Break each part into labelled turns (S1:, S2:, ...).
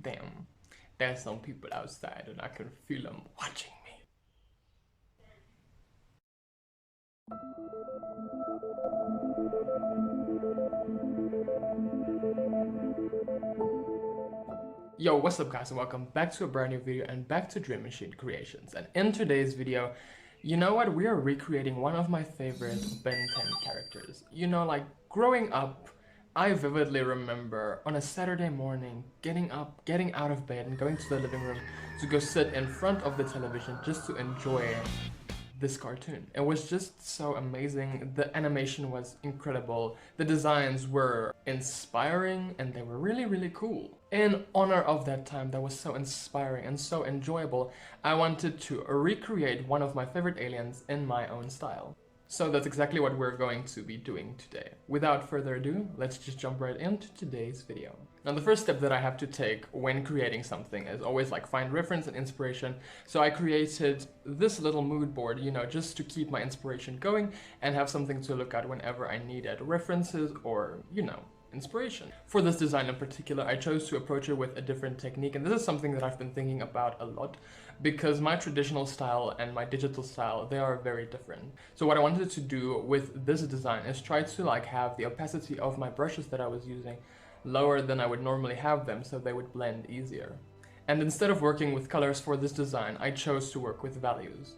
S1: damn, there's some people outside and I can feel them watching me. Yo, what's up guys, and welcome back to a brand new video and back to Dream Machine Creations. And in today's video, you know what, we are recreating one of my favorite Ben 10 characters. You know, like growing up, I vividly remember on a Saturday morning getting up, getting out of bed and going to the living room to go sit in front of the television just to enjoy this cartoon. It was just so amazing. The animation was incredible. The designs were inspiring and they were really cool. In honor of that time that was so inspiring and so enjoyable, I wanted to recreate one of my favorite aliens in my own style. So that's exactly what we're going to be doing today. Without further ado, let's just jump right into today's video. Now the first step that I have to take when creating something is always like find reference and inspiration. So I created this little mood board, you know, just to keep my inspiration going and have something to look at whenever I needed references or, you know, inspiration. For this design in particular, I chose to approach it with a different technique, and this is something that I've been thinking about a lot because my traditional style and my digital style, they are very different. So what I wanted to do with this design is try to like have the opacity of my brushes that I was using lower than I would normally have them so they would blend easier. And instead of working with colors for this design, I chose to work with values.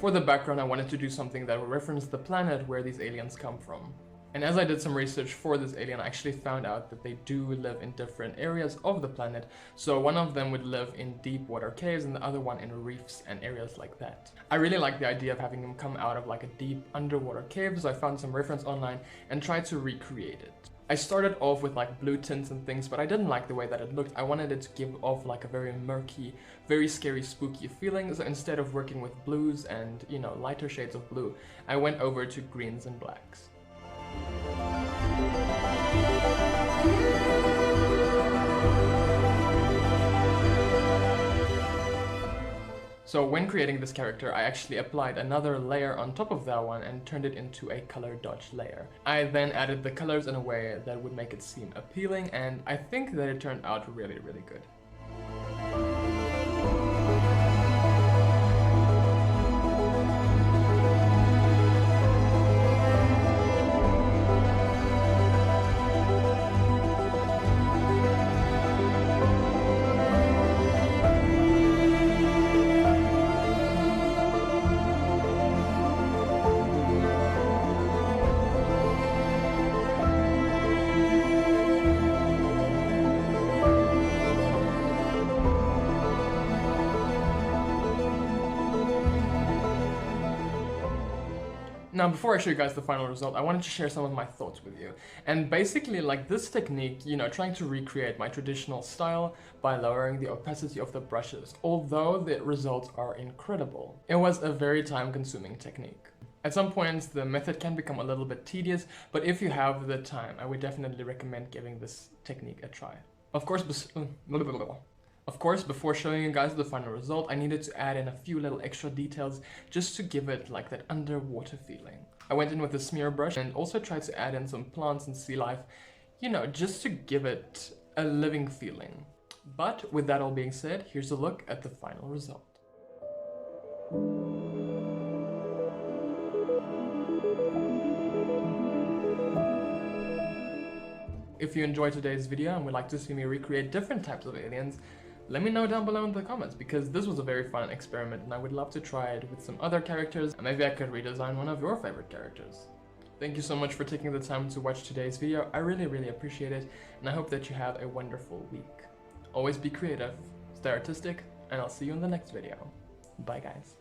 S1: For the background, I wanted to do something that would reference the planet where these aliens come from. And as I did some research for this alien, I actually found out that they do live in different areas of the planet. So one of them would live in deep water caves and the other one in reefs and areas like that. I really like the idea of having them come out of like a deep underwater cave, so I found some reference online and tried to recreate it. I started off with like blue tints and things, but I didn't like the way that it looked. I wanted it to give off like a very murky, very scary, spooky feeling. So instead of working with blues and, you know, lighter shades of blue, I went over to greens and blacks. So when creating this character, I actually applied another layer on top of that one and turned it into a color dodge layer. I then added the colors in a way that would make it seem appealing, and I think that it turned out really good. Now, before I show you guys the final result, I wanted to share some of my thoughts with you. And basically, like this technique, you know, trying to recreate my traditional style by lowering the opacity of the brushes, although the results are incredible. It was a very time-consuming technique. At some points, the method can become a little bit tedious, but if you have the time, I would definitely recommend giving this technique a try. Of course, before showing you guys the final result, I needed to add in a few little extra details just to give it like that underwater feeling. I went in with a smear brush and also tried to add in some plants and sea life, you know, just to give it a living feeling. But with that all being said, here's a look at the final result. If you enjoyed today's video and would like to see me recreate different types of aliens, let me know down below in the comments, because this was a very fun experiment and I would love to try it with some other characters, and maybe I could redesign one of your favorite characters. Thank you so much for taking the time to watch today's video. I really appreciate it, and I hope that you have a wonderful week. Always be creative, stay artistic, and I'll see you in the next video. Bye guys.